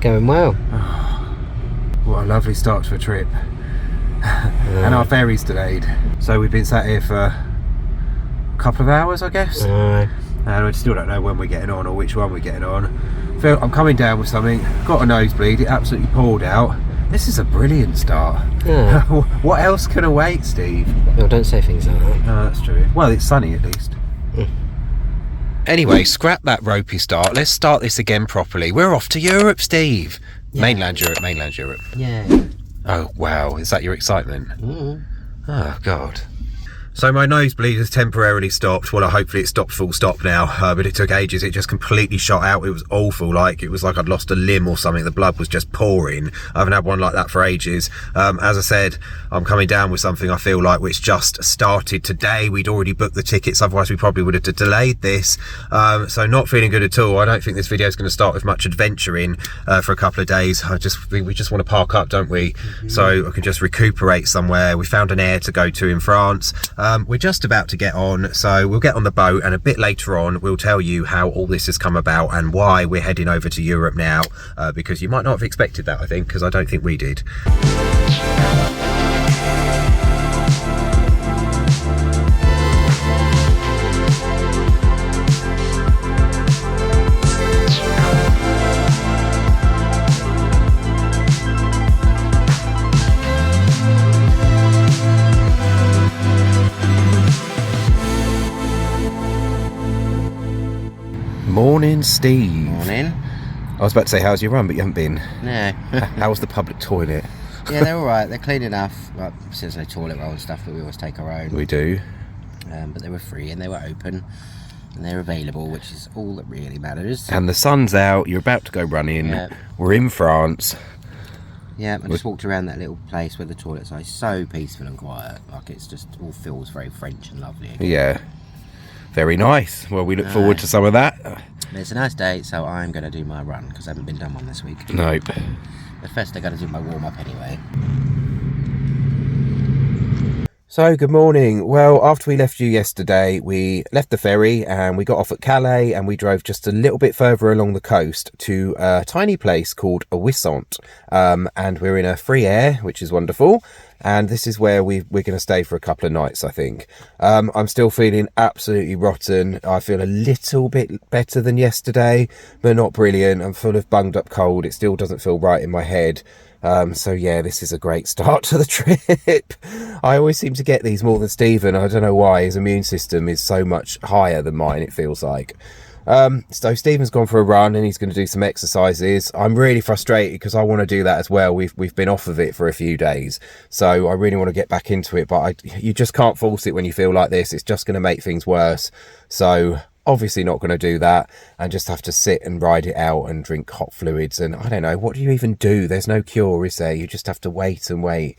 going well. What a lovely start to a trip. And our ferry's delayed. So we've been sat here for a couple of hours, I guess. And we still don't know when we're getting on or which one we're getting on. Phil, I'm coming down with something. Got a nosebleed. It absolutely poured out. This is a brilliant start. Yeah. What else can await, Steve? No, don't say things like that. No, that's true. Well, it's sunny at least. Anyway, scrap that ropey start. Let's start this again properly. We're off to Europe, Steve. Yeah. Mainland Europe. Yeah. Oh, wow. Is that your excitement? Oh, God. So my nosebleed has temporarily stopped. Well, hopefully it stopped full stop now, but it took ages. It just completely shot out. It was awful. It was like I'd lost a limb or something. The blood was just pouring. I haven't had one like that for ages. As I said, I'm coming down with something I feel like which just started today. We'd already booked the tickets, otherwise we probably would have delayed this. So not feeling good at all. I don't think this video is going to start with much adventuring for a couple of days. We just want to park up, don't we? So I can just recuperate somewhere. We found an air to go to in France. We're just about to get on, so we'll get on the boat, and a bit later on we'll tell you how all this has come about and why we're heading over to Europe now, because you might not have expected that, I think, because I don't think we did. Morning, Steve. Morning. I was about to say, how's your run, but you haven't been. No. How's the public toilet? Yeah, they're all right. They're clean enough. Well, since no toilet roll and stuff, but we always take our own. We do. But they were free and they were open and they're available, which is all that really matters. And the sun's out. You're about to go running. Yeah. We're in France. Yeah, I just walked around that little place where the toilets are so peaceful and quiet. It's just all feels very French and lovely again. Yeah. Very nice. Well, we look forward to some of that. It's a nice day, so I'm going to do my run because I haven't been done one this week. Nope. But first I got to do my warm-up anyway. So, good morning. Well, after we left you yesterday, we left the ferry and we got off at Calais and we drove just a little bit further along the coast to a tiny place called Wissant. And we're in a free air, which is wonderful. And this is where we're going to stay for a couple of nights, I think. I'm still feeling absolutely rotten. I feel a little bit better than yesterday, but not brilliant. I'm full of bunged up cold. It still doesn't feel right in my head. So yeah, this is a great start to the trip. I always seem to get these more than Stephen. I don't know why. His immune system is so much higher than mine, it feels like. So Stephen's gone for a run and he's going to do some exercises. I'm really frustrated because I want to do that as well. We've been off of it for a few days, so I really want to get back into it, but you just can't force it when you feel like this. It's just going to make things worse. So obviously not going to do that and just have to sit and ride it out and drink hot fluids. And I don't know, what do you even do? There's no cure, is there? You just have to wait and wait.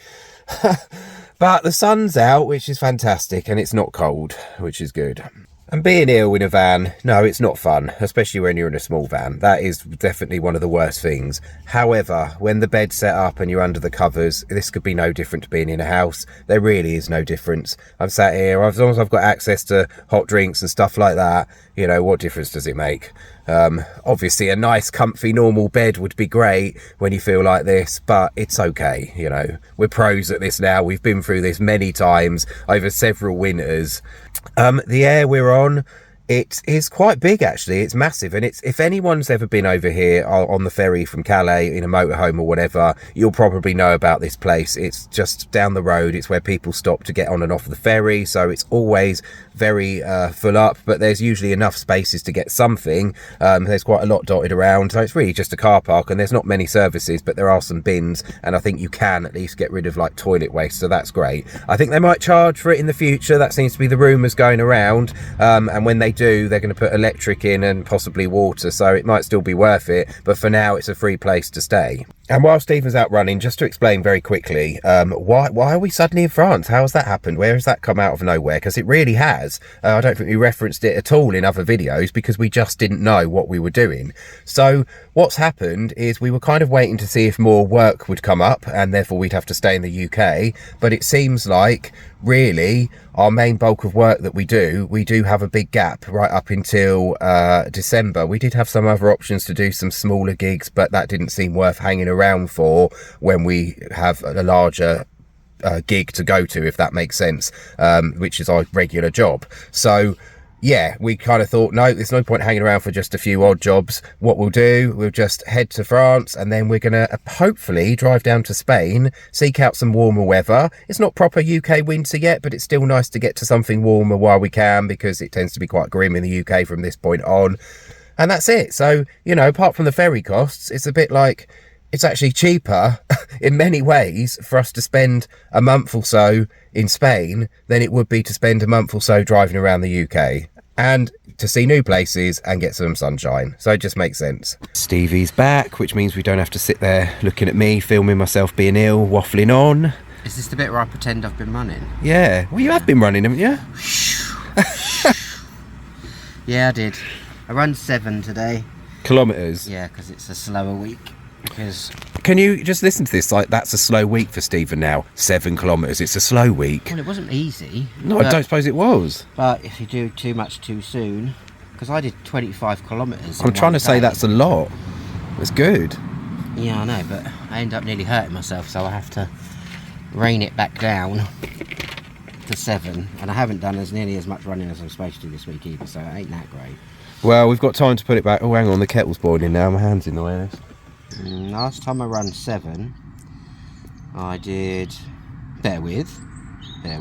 But the sun's out, which is fantastic, and it's not cold, which is good. And being ill in a van, no, it's not fun, especially when you're in a small van. That is definitely one of the worst things. However, when the bed's set up and you're under the covers, this could be no different to being in a house. There really is no difference. I'm sat here, as long as I've got access to hot drinks and stuff like that, you know, what difference does it make? Obviously a nice comfy normal bed would be great when you feel like this, but it's okay, you know. We're pros at this now. We've been through this many times over several winters. The air we're on, it is quite big actually. It's massive, and it's, if anyone's ever been over here on the ferry from Calais in a motorhome or whatever, you'll probably know about this place. It's just down the road. It's where people stop to get on and off the ferry, so it's always very full up, but there's usually enough spaces to get something. There's quite a lot dotted around, so it's really just a car park, and there's not many services, but there are some bins, and I think you can at least get rid of like toilet waste, so that's great. I think they might charge for it in the future. That seems to be the rumours going around, and when they do, they're going to put electric in and possibly water, so it might still be worth it, but for now it's a free place to stay. And while Stephen's out running, just to explain very quickly, why are we suddenly in France? How has that happened? Where has that come out of nowhere? Because it really has. I don't think we referenced it at all in other videos because we just didn't know what we were doing. So what's happened is we were kind of waiting to see if more work would come up and therefore we'd have to stay in the UK. But it seems like really our main bulk of work that we do have a big gap right up until December. We did have some other options to do some smaller gigs, but that didn't seem worth hanging around for when we have a larger gig to go to, if that makes sense, which is our regular job. So yeah, we kind of thought, no, there's no point hanging around for just a few odd jobs. What we'll do, we'll just head to France, and then we're going to hopefully drive down to Spain, seek out some warmer weather. It's not proper UK winter yet, but it's still nice to get to something warmer while we can, because it tends to be quite grim in the UK from this point on. And that's it. So, you know, apart from the ferry costs, it's a bit like, it's actually cheaper in many ways for us to spend a month or so in Spain than it would be to spend a month or so driving around the UK and to see new places and get some sunshine. So it just makes sense. Stevie's back, which means we don't have to sit there looking at me, filming myself being ill, waffling on. Is this the bit where I pretend I've been running? Yeah. Well, you have been running, haven't you? Yeah, I did. I ran 7 today. Kilometres? Yeah, because it's a slower week. Because can you just listen to this? Like, that's a slow week for Stephen now. 7 kilometres. It's a slow week. Well, it wasn't easy. No, I don't suppose it was. But if you do too much too soon, because I did 25 kilometres. I'm trying to say that's a lot. It's good. Yeah, I know, but I end up nearly hurting myself, so I have to rein it back down to 7. And I haven't done as nearly as much running as I'm supposed to do this week either, so it ain't that great. Well, we've got time to put it back. Oh, hang on, the kettle's boiling now. My hand's in the way of this. Last time I ran 7, I did, bear with, I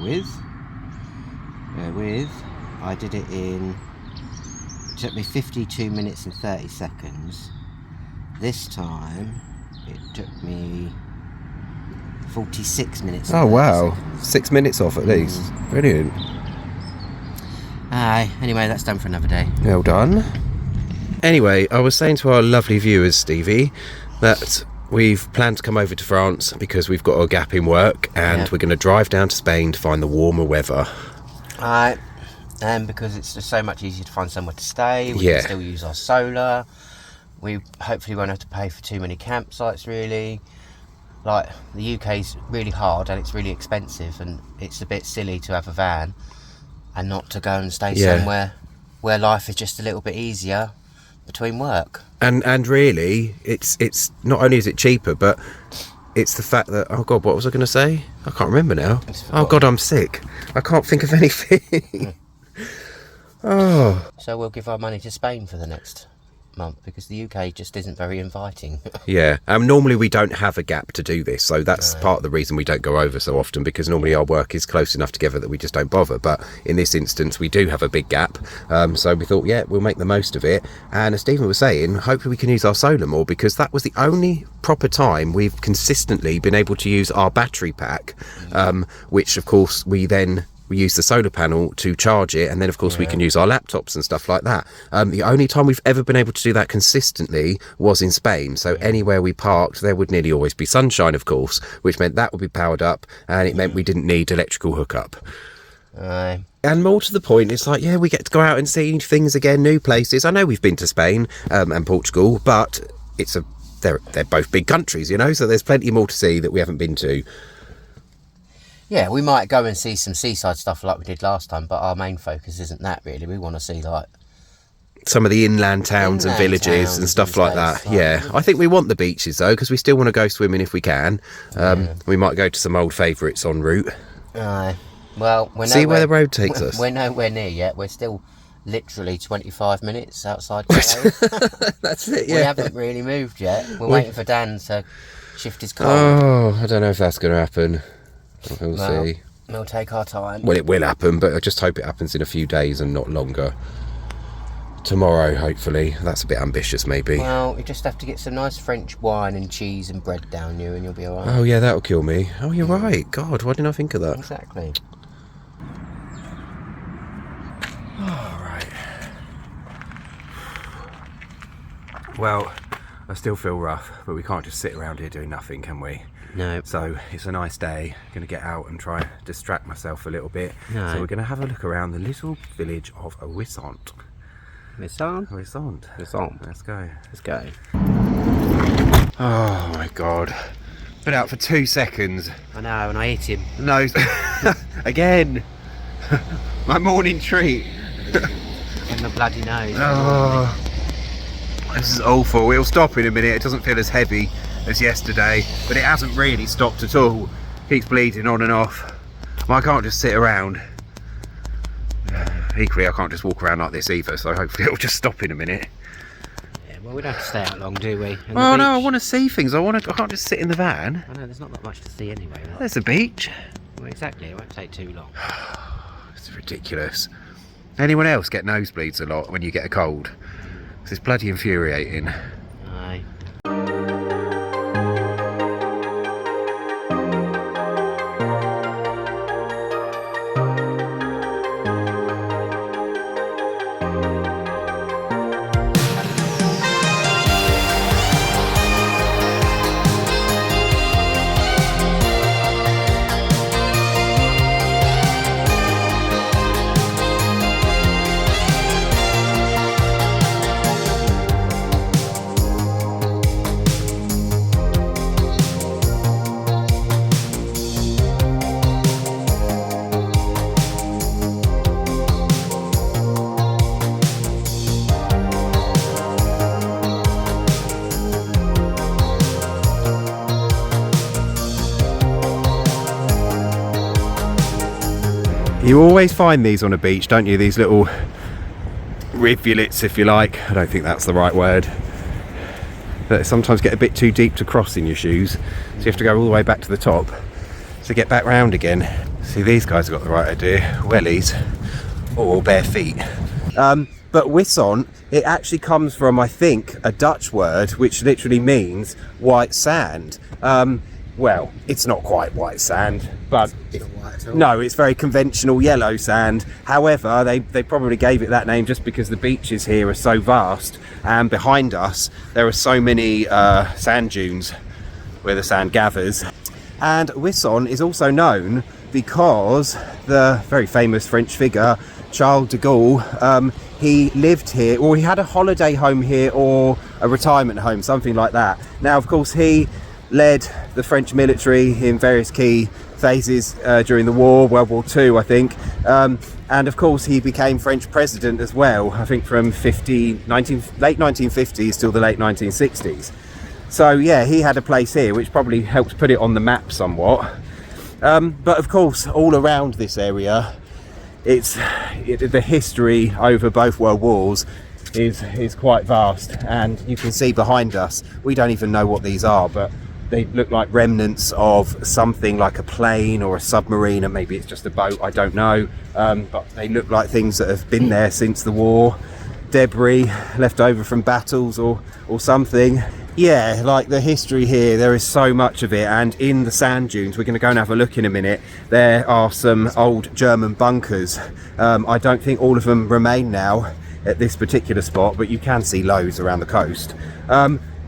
did it it took me 52 minutes and 30 seconds. This time, it took me 46 minutes and 30 wow, seconds. 6 minutes off at least. Brilliant. Anyway, that's done for another day. Well done. Anyway, I was saying to our lovely viewers, Stevie, that we've planned to come over to France because we've got a gap in work, and we're going to drive down to Spain to find the warmer weather. And because it's just so much easier to find somewhere to stay, we can still use our solar. We hopefully won't have to pay for too many campsites, really. Like, the UK's really hard and it's really expensive, and it's a bit silly to have a van and not to go and stay somewhere where life is just a little bit easier between work. And really, it's not only is it cheaper, but it's the fact that, oh God, what was I going to say? I can't remember now. Oh God, I'm sick. I can't think of anything. Oh. So we'll give our money to Spain for the next month, because the UK just isn't very inviting. Yeah, normally we don't have a gap to do this, so that's part of the reason we don't go over so often, because normally our work is close enough together that we just don't bother. But in this instance we do have a big gap, so we thought, yeah, we'll make the most of it. And as Stephen was saying, hopefully we can use our solar more, because that was the only proper time we've consistently been able to use our battery pack, which of course we use the solar panel to charge it, and then of course we can use our laptops and stuff like that. The only time we've ever been able to do that consistently was in Spain. So anywhere we parked, there would nearly always be sunshine, of course, which meant that would be powered up, and it meant we didn't need electrical hookup. And more to the point, it's like, yeah, we get to go out and see things again, new places. I know we've been to Spain and Portugal, but they're both big countries, you know, so there's plenty more to see that we haven't been to. Yeah, we might go and see some seaside stuff like we did last time, but our main focus isn't that, really. We want to see, like, some of the inland towns and villages and stuff like that. Yeah, I think we want the beaches though, because we still want to go swimming if we can. We might go to some old favourites en route. Well, see where the road takes us. We're nowhere near yet. We're still literally 25 minutes outside Calais. That's it. Yeah, we haven't really moved yet. We're waiting for Dan to shift his car. Oh, I don't know if that's going to happen. We'll see. We'll take our time. Well, it will happen, but I just hope it happens in a few days and not longer. Tomorrow, hopefully. That's a bit ambitious, maybe. Well, you just have to get some nice French wine and cheese and bread down you, and you'll be alright. Oh yeah, that'll kill me. Oh, you're right. God, why didn't I think of that? Exactly. Alright. Well, I still feel rough, but we can't just sit around here doing nothing, can we? No. So it's a nice day. I'm going to get out and try and distract myself a little bit. No. So we're going to have a look around the little village of Wissant. Wissant? Wissant. Wissant. Let's go. Let's go. Oh my God. been out for 2 seconds. I know, and I hit him. No, again. My morning treat. In the bloody nose. Oh, this is awful. It'll stop in a minute. It doesn't feel as heavy as yesterday, but it hasn't really stopped at all. Keeps bleeding on and off. Well, I can't just sit around. Equally, I can't just walk around like this either, so hopefully it'll just stop in a minute. Yeah, well, we don't have to stay out long, do we? Oh no, I want to see things. I can't just sit in the van. I know, there's not that much to see anyway. Right? There's a beach. Well, exactly, it won't take too long. It's ridiculous. Anyone else get nosebleeds a lot when you get a cold? 'Cause it's bloody infuriating. Aye. You always find these on a beach, don't you? These little rivulets, if you like. I don't think that's the right word. But sometimes get a bit too deep to cross in your shoes, so you have to go all the way back to the top to get back round again. See, these guys have got the right idea. Wellies or bare feet. But Wissant, it actually comes from, I think, a Dutch word which literally means white sand. Well, it's not quite white sand, but no, it's very conventional yellow sand. However, they probably gave it that name just because the beaches here are so vast, and behind us there are so many sand dunes where the sand gathers. And Wissant is also known because the very famous French figure Charles de Gaulle, he lived here, or he had a holiday home here or a retirement home, something like that. Now, of course, he led the French military in various key phases during the war, World War II, I think. And of course, he became French president as well, I think from late 1950s till the late 1960s. So yeah, he had a place here, which probably helped put it on the map somewhat. But of course, all around this area, the history over both world wars is quite vast, and you can see behind us, we don't even know what these are, but they look like remnants of something like a plane or a submarine, and maybe it's just a boat, I don't know, but they look like things that have been there since the war, debris left over from battles or something. Yeah, like the history here, there is so much of it. And in the sand dunes, we're going to go and have a look in a minute, there are some old German bunkers. I don't think all of them remain now at this particular spot, but you can see loads around the coast.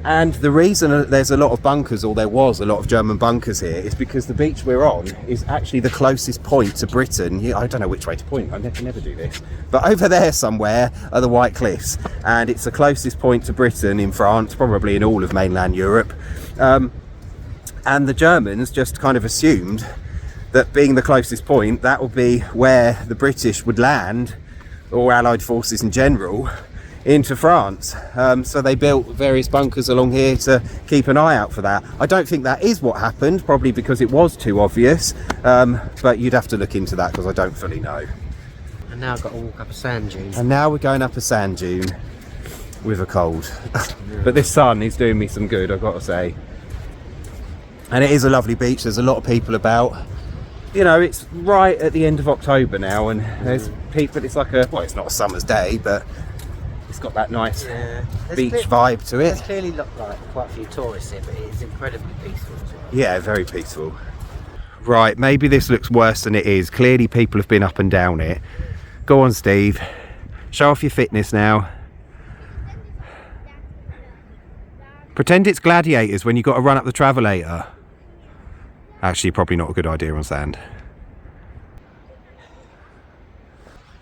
And the reason there's a lot of bunkers, or there was a lot of German bunkers here, is because the beach we're on is actually the closest point to Britain. I don't know which way to point, I can never do this. But over there somewhere are the White Cliffs, and it's the closest point to Britain in France, probably in all of mainland Europe. And the Germans just kind of assumed that being the closest point, that would be where the British would land, or Allied forces in general, into France. So they built various bunkers along here to keep an eye out for that. I don't think that is what happened, probably because it was too obvious, but you'd have to look into that because I don't fully know. And now I've got to walk up a sand dune. And now we're going up a sand dune with a cold. But this sun is doing me some good, I've got to say. And it is a lovely beach, there's a lot of people about. You know, it's right at the end of October now, and there's people, it's like well, it's not a summer's day, but it's got that nice beach vibe to it. There's clearly look like quite a few tourists here, but it is incredibly peaceful as well. Yeah, very peaceful. Right, maybe this looks worse than it is. Clearly people have been up and down it. Go on, Steve. Show off your fitness now. Pretend it's gladiators when you've got to run up the travelator. Actually, probably not a good idea on sand.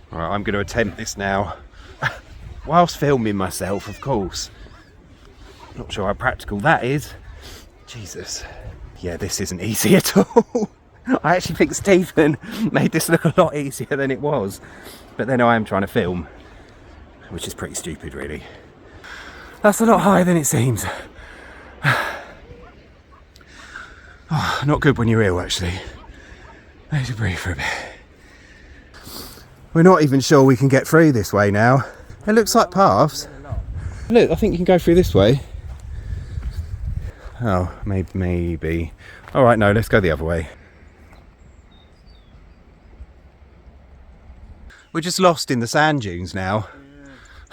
Right, I'm going to attempt this now. Whilst filming myself, of course. Not sure how practical that is. Jesus. Yeah, this isn't easy at all. I actually think Stephen made this look a lot easier than it was. But then I am trying to film, which is pretty stupid, really. That's a lot higher than it seems. Oh, not good when you're ill, actually. I need to breathe for a bit. We're not even sure we can get through this way now. It looks like paths. Look, I think you can go through this way. Oh, maybe. All right, no, let's go the other way. We're just lost in the sand dunes now.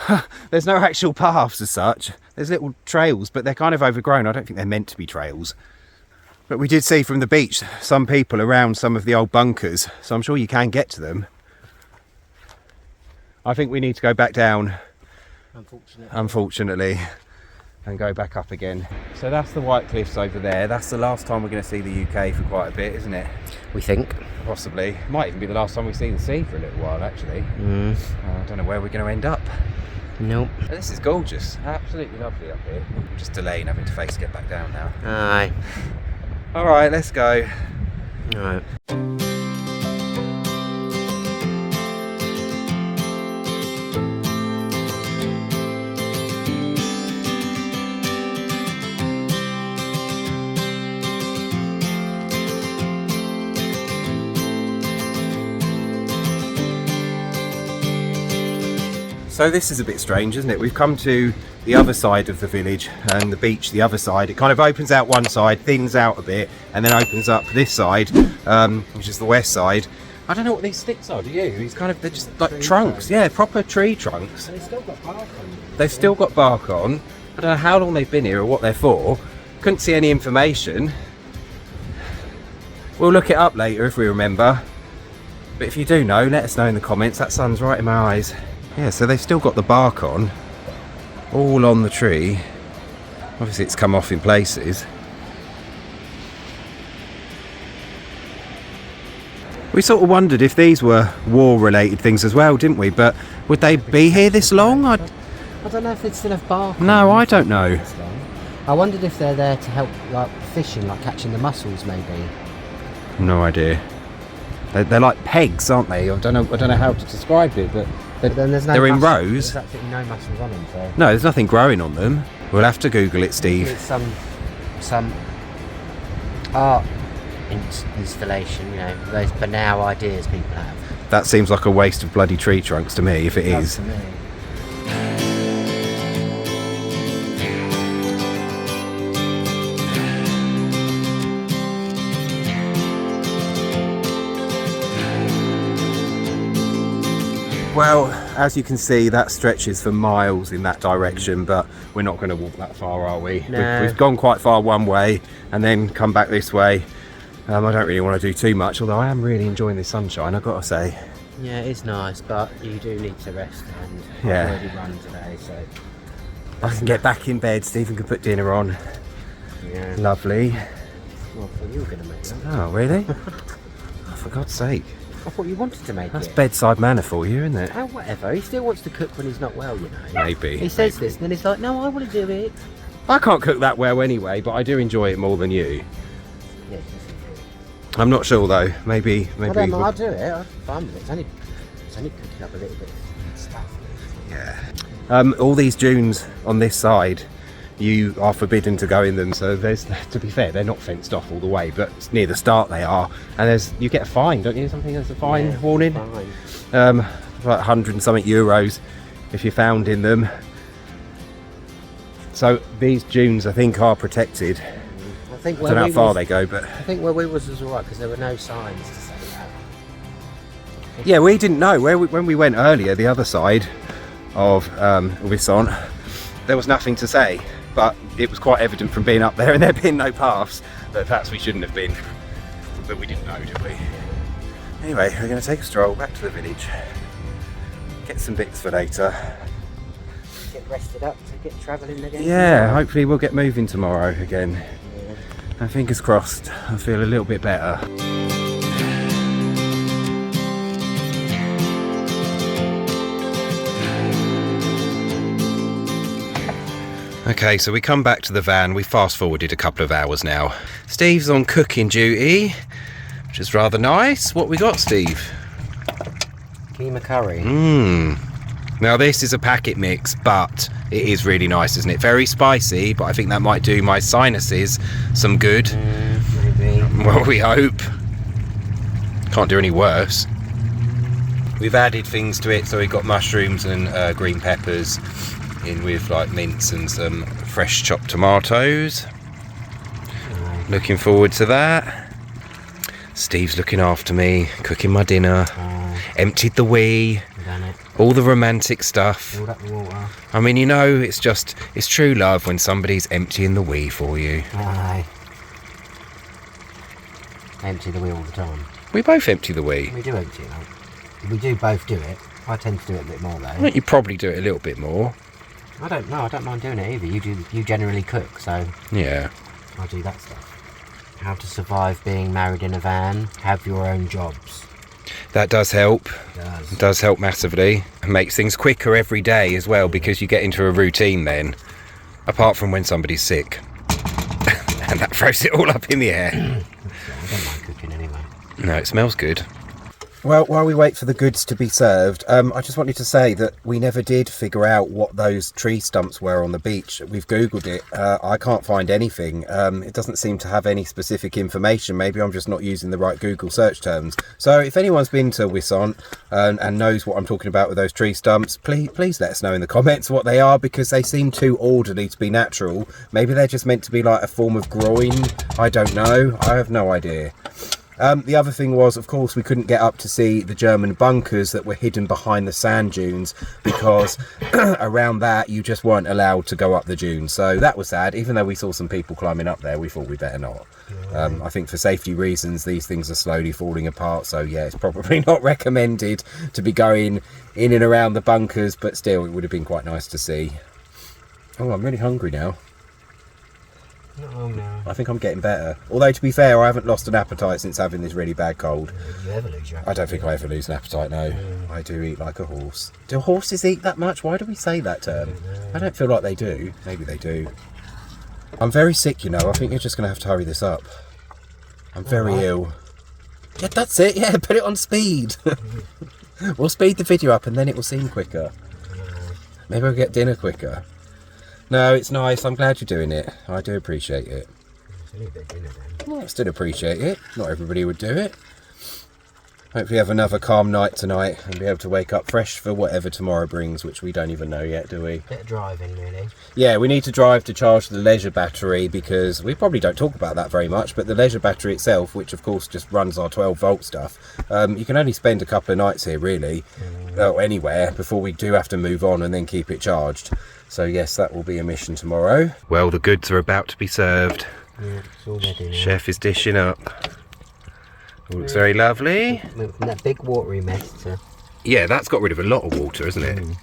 Yeah. There's no actual paths as such. There's little trails, but they're kind of overgrown. I don't think they're meant to be trails. But we did see from the beach some people around some of the old bunkers, so I'm sure you can get to them. I think we need to go back down, unfortunately, and go back up again. So that's the White Cliffs over there. That's the last time we're going to see the UK for quite a bit, isn't it? We think. Possibly. Might even be the last time we see the sea for a little while, actually. I don't know where we're going to end up. Nope. This is gorgeous. Absolutely lovely up here. I'm just delaying having to face get back down now. Aye. All right, let's go. All right. So this is a bit strange, isn't it? We've come to the other side of the village and the beach the other side. It kind of opens out one side, thins out a bit, and then opens up this side, which is the west side. I don't know what these sticks are, do you? They're just like trunks. Yeah, proper tree trunks. They've still got bark on. They've still got bark on. I don't know how long they've been here or what they're for. Couldn't see any information. We'll look it up later if we remember. But if you do know, let us know in the comments. That sun's right in my eyes. Yeah, so they've still got the bark on, all on the tree. Obviously it's come off in places. We sort of wondered if these were war-related things as well, didn't we? But would they be here this long? I don't know if they'd still have bark on. No, I don't know. I wondered if they're there to help, like fishing, like catching the mussels, maybe. No idea. They're like pegs, aren't they? I don't know how to describe it, but they're in rows. There's absolutely no mussels on them. So. No, there's nothing growing on them. We'll have to Google it, Steve. It's some art installation, you know, those banal ideas people have. That seems like a waste of bloody tree trunks to me, if it is. To me. Well, as you can see, that stretches for miles in that direction, but we're not going to walk that far, are we? No. We've gone quite far one way and then come back this way. I don't really want to do too much, although I am really enjoying the sunshine, I've got to say. Yeah, it's nice, but you do need to rest, and Yeah. I've already run today, so... I can get back in bed, Stephen can put dinner on. Yeah. Lovely. Well, I thought you were going to make that. Oh, really? Oh, for God's sake. I thought you wanted to make That's it. bedside manner for you, isn't it? Oh, whatever. He still wants to cook when he's not well, you know. Maybe. He says this, and then he's like, no, I want to do it. I can't cook that well anyway, but I do enjoy it more than you. Yeah, I'm not sure though. Maybe. I don't know, I'll do it. I'm fine with it. It's only cooking up a little bit of stuff. Yeah. All these dunes on this side, you are forbidden to go in them. So there's, to be fair, they're not fenced off all the way, but near the start they are. And you get a fine, don't you? Something as a fine warning. Fine. Like 100 and something euros if you're found in them. So these dunes, I think, are protected. I don't know how far they go, but I think where we was alright because there were no signs to say that. yeah, we didn't know when we went earlier. The other side of Wissant, there was nothing to say, but it was quite evident from being up there and there being no paths that perhaps we shouldn't have been. But we didn't know, did we? Anyway, we're going to take a stroll back to the village, get some bits for later. Get rested up to get travelling again. Yeah, hopefully we'll get moving tomorrow again. And fingers crossed, I feel a little bit better. Okay, so we come back to the van. We fast forwarded a couple of hours now. Steve's on cooking duty, which is rather nice. What we got, Steve? Keema curry. Now this is a packet mix, but it is really nice, isn't it? Very spicy, but I think that might do my sinuses some good. Maybe. Well, we hope. Can't do any worse. We've added things to it, so we've got mushrooms and green peppers in with like mince and some fresh chopped tomatoes. Looking forward to that. Steve's looking after me, cooking my dinner. Emptied the wee. Done it. All the romantic stuff. Filled up the water. I mean, you know, it's true love when somebody's emptying the wee for you. Aye. Empty the wheel all the time. We both empty the wee. We do empty it out. We do both do it. I tend to do it a bit more though. I think you probably do it a little bit more. I don't know. I don't mind doing it either. You generally cook, so Yeah. I do that stuff. How to survive being married in a van. Have your own jobs. That does help. It Does help massively. It makes things quicker every day as well, because you get into a routine then. Apart from when somebody's sick. And that throws it all up in the air. I don't mind cooking anyway. No, it smells good. Well, while we wait for the goods to be served, I just wanted to say that we never did figure out what those tree stumps were on the beach. We've Googled it. I can't find anything. It doesn't seem to have any specific information. Maybe I'm just not using the right Google search terms. So if anyone's been to Wissant and knows what I'm talking about with those tree stumps, please let us know in the comments what they are, because they seem too orderly to be natural. Maybe they're just meant to be like a form of groin. I don't know. I have no idea. The other thing was, of course, we couldn't get up to see the German bunkers that were hidden behind the sand dunes, because around that you just weren't allowed to go up the dunes. So that was sad. Even though we saw some people climbing up there, we thought we better not. I think for safety reasons these things are slowly falling apart, so yeah, it's probably not recommended to be going in and around the bunkers, but still it would have been quite nice to see. Oh, I'm really hungry now. Oh no. I think I'm getting better. Although, to be fair, I haven't lost an appetite since having this really bad cold. You ever lose your appetite? I don't think I ever lose an appetite, no. I do eat like a horse. Do horses eat that much? Why do we say that term? I don't feel like they do. Maybe they do. I'm very sick, you know. I think you're just going to have to hurry this up. I'm very ill. Yeah, that's it. Yeah, put it on speed. We'll speed the video up and then it will seem quicker. Maybe I'll get dinner quicker. No, it's nice. I'm glad you're doing it. I do appreciate it. It's only a bit dinner then. Well, I still appreciate it. Not everybody would do it. Hopefully have another calm night tonight and be able to wake up fresh for whatever tomorrow brings, which we don't even know yet, do we? Bit of driving, really. Yeah, we need to drive to charge the leisure battery, because we probably don't talk about that very much, but the leisure battery itself, which of course just runs our 12-volt stuff, you can only spend a couple of nights here, really, or anywhere, before we do have to move on and then keep it charged. So yes, that will be a mission tomorrow. Well, the goods are about to be served. Yeah, it's all ready now. Chef is dishing up. All looks very lovely. From that big watery mess to... Yeah, that's got rid of a lot of water, isn't it?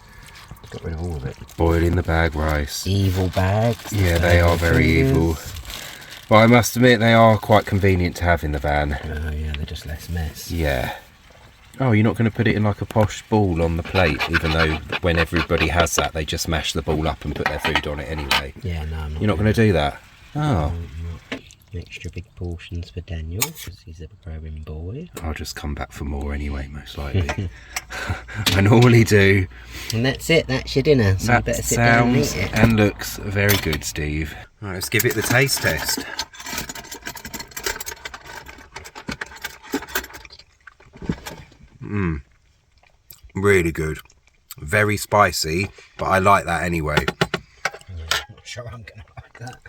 Got rid of all of it. Boil in the bag rice. Evil bags. Yeah, they are very evil. Well, I must admit, they are quite convenient to have in the van. Oh yeah, they're just less mess. Yeah. Oh, you're not going to put it in like a posh ball on the plate, even though when everybody has that, they just mash the ball up and put their food on it anyway. Yeah, no, I'm not. You're not going to do that? Oh. Extra big portions for Daniel, because he's a growing boy. I'll just come back for more anyway, most likely. I normally do. And that's it, that's your dinner. So you That better sit down and sounds eat it. and looks very good, Steve. Right, let's give it the taste test. Really good. Very spicy, but I like that anyway. Yeah, I'm not sure I'm going to like that.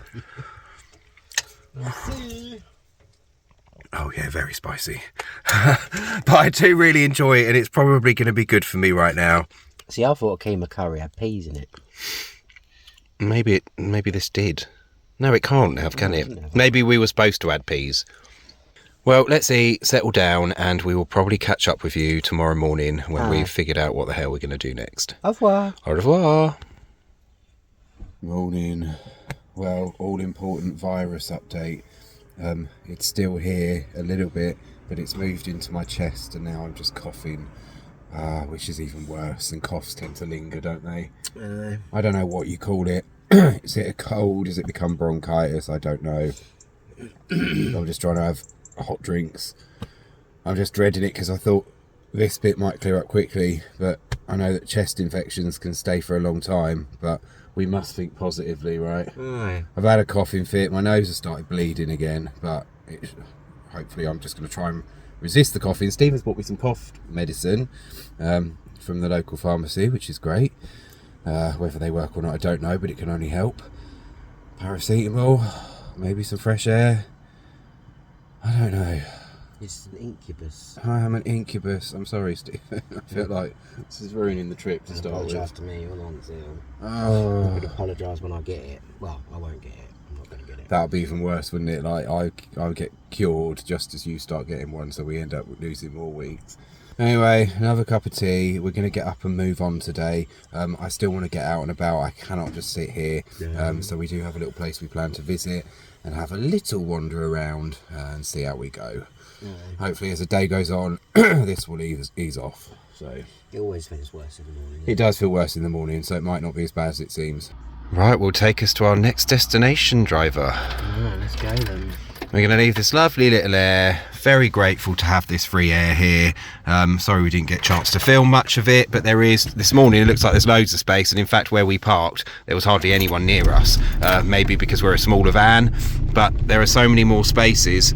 Let's see. Oh yeah, very spicy. But I do really enjoy it, and it's probably going to be good for me right now. See, I thought a keema curry had peas in it. Maybe this did. No, it can't have, can it? Maybe we were supposed to add peas. Well, let's eat, settle down, and we will probably catch up with you tomorrow morning when we've figured out what the hell we're going to do next. Au revoir. Au revoir. Morning. Well, all-important virus update. It's still here a little bit, but it's moved into my chest, and now I'm just coughing, which is even worse, and coughs tend to linger, don't they? I don't know what you call it. Is it a cold? Has it become bronchitis? I don't know. I'm just trying to have hot drinks. I'm just dreading it because I thought this bit might clear up quickly, but I know that chest infections can stay for a long time, but we must think positively, right? I've had a coughing fit, my nose has started bleeding again, but hopefully I'm just going to try and resist the coughing. Stephen's bought me some cough medicine from the local pharmacy, which is great. Whether they work or not I don't know, but it can only help. Paracetamol, maybe some fresh air, I don't know. It's an incubus. I am an incubus. I'm sorry, Stephen. I feel like this is ruining the trip to start with. Apologise to me when I'm ill. Oh. I could apologise when I get it. Well, I won't get it. I'm not going to get it. That'll be even worse, wouldn't it? Like I would get cured just as you start getting one, so we end up losing more weeks. Anyway, another cup of tea. We're going to get up and move on today. I still want to get out and about. I cannot just sit here. So we do have a little place we plan to visit and have a little wander around and see how we go. Hopefully as the day goes on this will ease off. So it always feels worse in the morning. It does feel worse in the morning, so it might not be as bad as it seems. Right, we'll take us to our next destination, driver. Let's go then. We're going to leave this lovely little air. Very grateful to have this free air here. Sorry we didn't get a chance to film much of it, but there is, this morning it looks like there's loads of space, and in fact where we parked there was hardly anyone near us. Maybe because we're a smaller van, but there are so many more spaces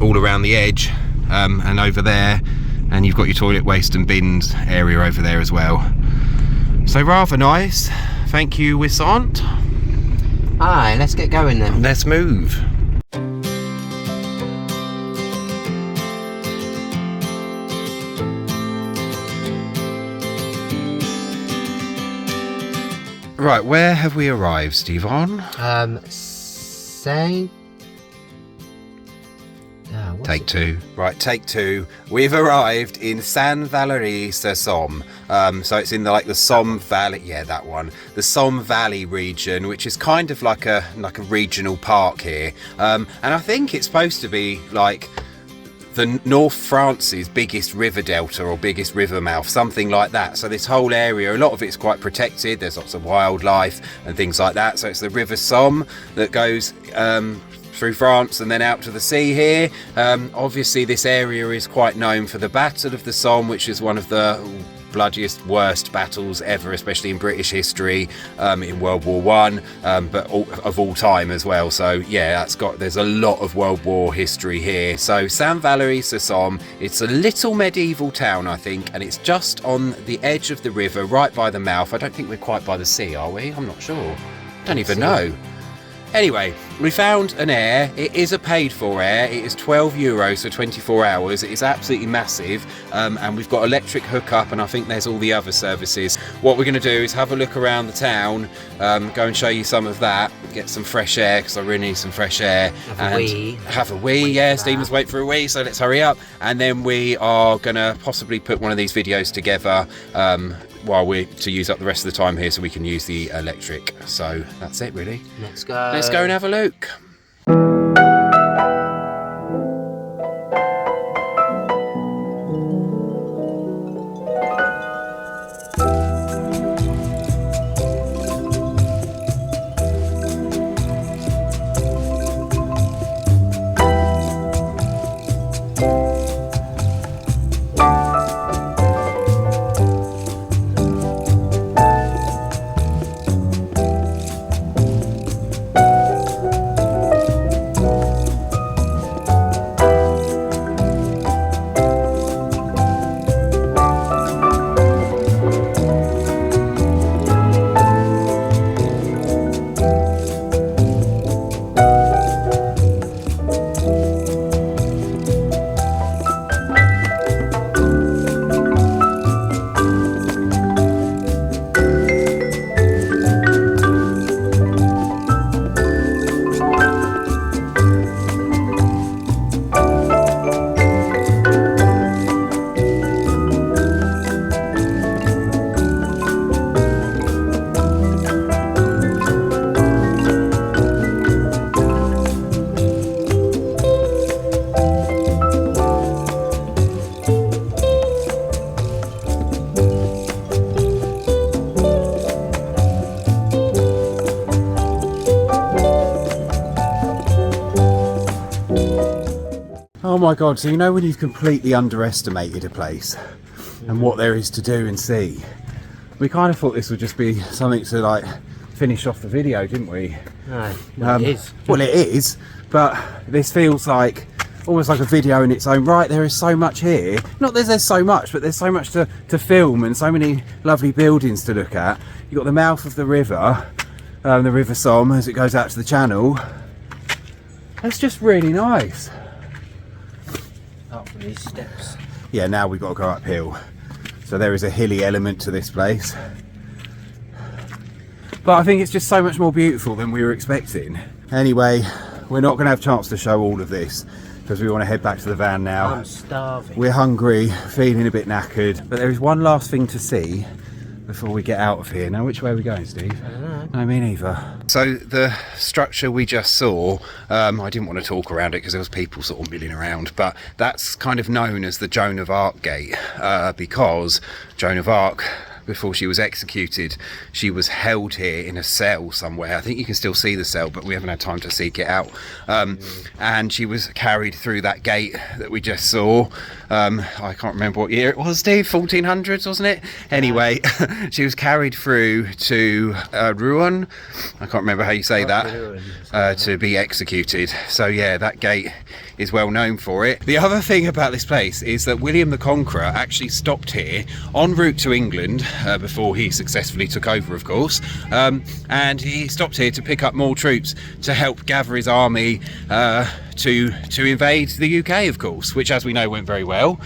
all around the edge and over there, and you've got your toilet waste and bins area over there as well. So rather nice. Thank you, Wissant. Aye, let's get going then. Let's move. Right, where have we arrived, Stephen? Take two. Right, take two. We've arrived in Saint-Valery, Somme. So it's in the Somme Valley. Yeah, that one. The Somme Valley region, which is kind of like a regional park here. And I think it's supposed to be like the North France's biggest river delta or biggest river mouth, something like that. So this whole area, a lot of it's quite protected. There's lots of wildlife and things like that. So it's the River Somme that goes through France and then out to the sea here. Obviously this area is quite known for the Battle of the Somme, which is one of the bloodiest, worst battles ever, especially in British history, in World War One, but of all time as well. So yeah, there's a lot of World War history here. So Saint-Valery, Somme, it's a little medieval town, I think, and it's just on the edge of the river, right by the mouth. I don't think we're quite by the sea, are we? I'm not sure. Don't even know. Anyway, we found an air. It is a paid-for air. It is €12 for 24 hours. It is absolutely massive, and we've got electric hookup, and I think there's all the other services. What we're going to do is have a look around the town, go and show you some of that, get some fresh air, because I really need some fresh air. Have a wee, yeah, Stephen's wait for a wee, so let's hurry up. And then we are going to possibly put one of these videos together to use up the rest of the time here so we can use the electric. So that's it really. Let's go. Let's go and have a look. Oh my God, so you know when you've completely underestimated a place and what there is to do and see? We kind of thought this would just be something to like finish off the video, didn't we? No, well, it is. Well, it is, but this feels like almost like a video in its own right. There is so much here. Not that there's so much, but there's so much to film and so many lovely buildings to look at. You've got the mouth of the river Somme, as it goes out to the channel. That's just really nice. Apart from these steps. Yeah, now we've got to go uphill. So there is a hilly element to this place. But I think it's just so much more beautiful than we were expecting. Anyway, we're not going to have a chance to show all of this because we want to head back to the van now. I'm starving. We're hungry, feeling a bit knackered, but there is one last thing to see before we get out of here. Now, which way are we going, Steve? I don't know. No, me neither. So the structure we just saw, I didn't want to talk around it because there was people sort of milling around, but that's kind of known as the Joan of Arc gate because Joan of Arc, before she was executed, she was held here in a cell somewhere. I think you can still see the cell, but we haven't had time to seek it out. And she was carried through that gate that we just saw. I can't remember what year it was, Steve, 1400s, wasn't it? Anyway, she was carried through to Rouen, I can't remember how you say that, to be executed. So yeah, that gate is well known for it. The other thing about this place is that William the Conqueror actually stopped here en route to England before he successfully took over, of course, and he stopped here to pick up more troops to help gather his army to invade the UK, of course, which, as we know, went very well.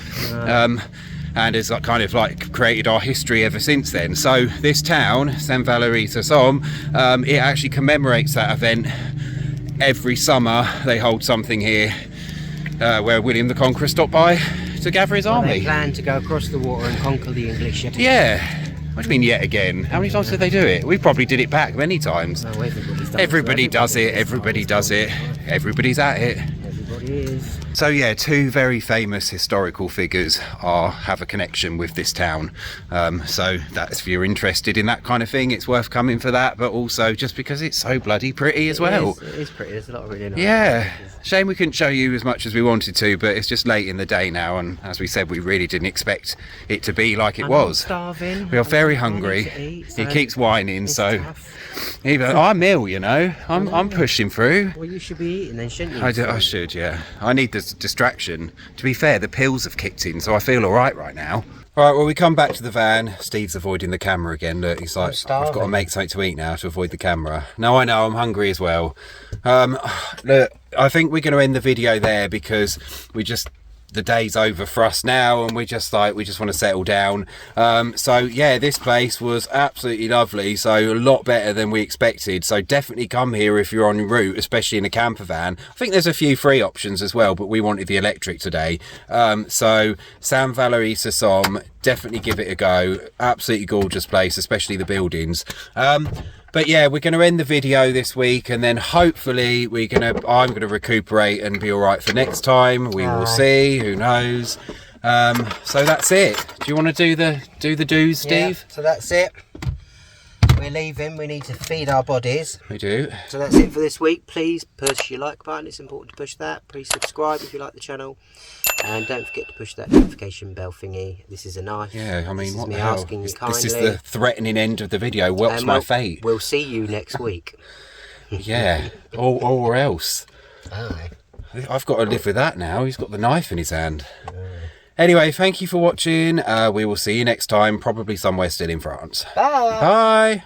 And has kind of like created our history ever since then. So this town, Saint-Valery sur Somme, it actually commemorates that event. Every summer they hold something here where William the Conqueror stopped by to gather his army. They plan to go across the water and conquer the English. Yeah. What do you mean yet again? How many times did they do it? We probably did it back many times. No, Everybody does it. Everybody does it. Everybody's at it. Everybody is. So yeah, two very famous historical figures have a connection with this town. So that's, if you're interested in that kind of thing, it's worth coming for that. But also just because it's so bloody pretty as well. It is pretty. There's a lot of really nice. Yeah. Shame we couldn't show you as much as we wanted to, but it's just late in the day now, and as we said, we really didn't expect it to be like it was. Starving. We are very hungry. He keeps whining, so even I'm ill, you know. I'm pushing through. Well, you should be eating then, shouldn't you? I should, yeah. I need this distraction. To be fair, the pills have kicked in, so I feel all right now. All right, well, we come back to the van. Steve's avoiding the camera again. Look, he's like, I've got to make something to eat now to avoid the camera. Now I know I'm hungry as well. Look, I think we're going to end the video there because the day's over for us now, and we just want to settle down. So yeah, this place was absolutely lovely, so a lot better than we expected. So definitely come here if you're en route, especially in a camper van. I think there's a few free options as well, but we wanted the electric today. So Saint-Valery sur Somme, definitely give it a go. Absolutely gorgeous place, especially the buildings. But yeah, we're going to end the video this week, and then hopefully I'm going to recuperate and be all right for next time. We will see. Who knows? So that's it. Do you want to do the do's, Steve? Yeah, so that's it. We're leaving. We need to feed our bodies. We do. So that's it for this week. Please push your like button. It's important to push that. Please subscribe if you like the channel. And don't forget to push that notification bell thingy. This is a knife. Yeah, I mean, this what is the me hell? asking you kindly. This is the threatening end of the video. What's my fate? We'll see you next week. Yeah, or else. Aye. I've got to live with that now. He's got the knife in his hand. Anyway, thank you for watching. We will see you next time, probably somewhere still in France. Bye. Bye.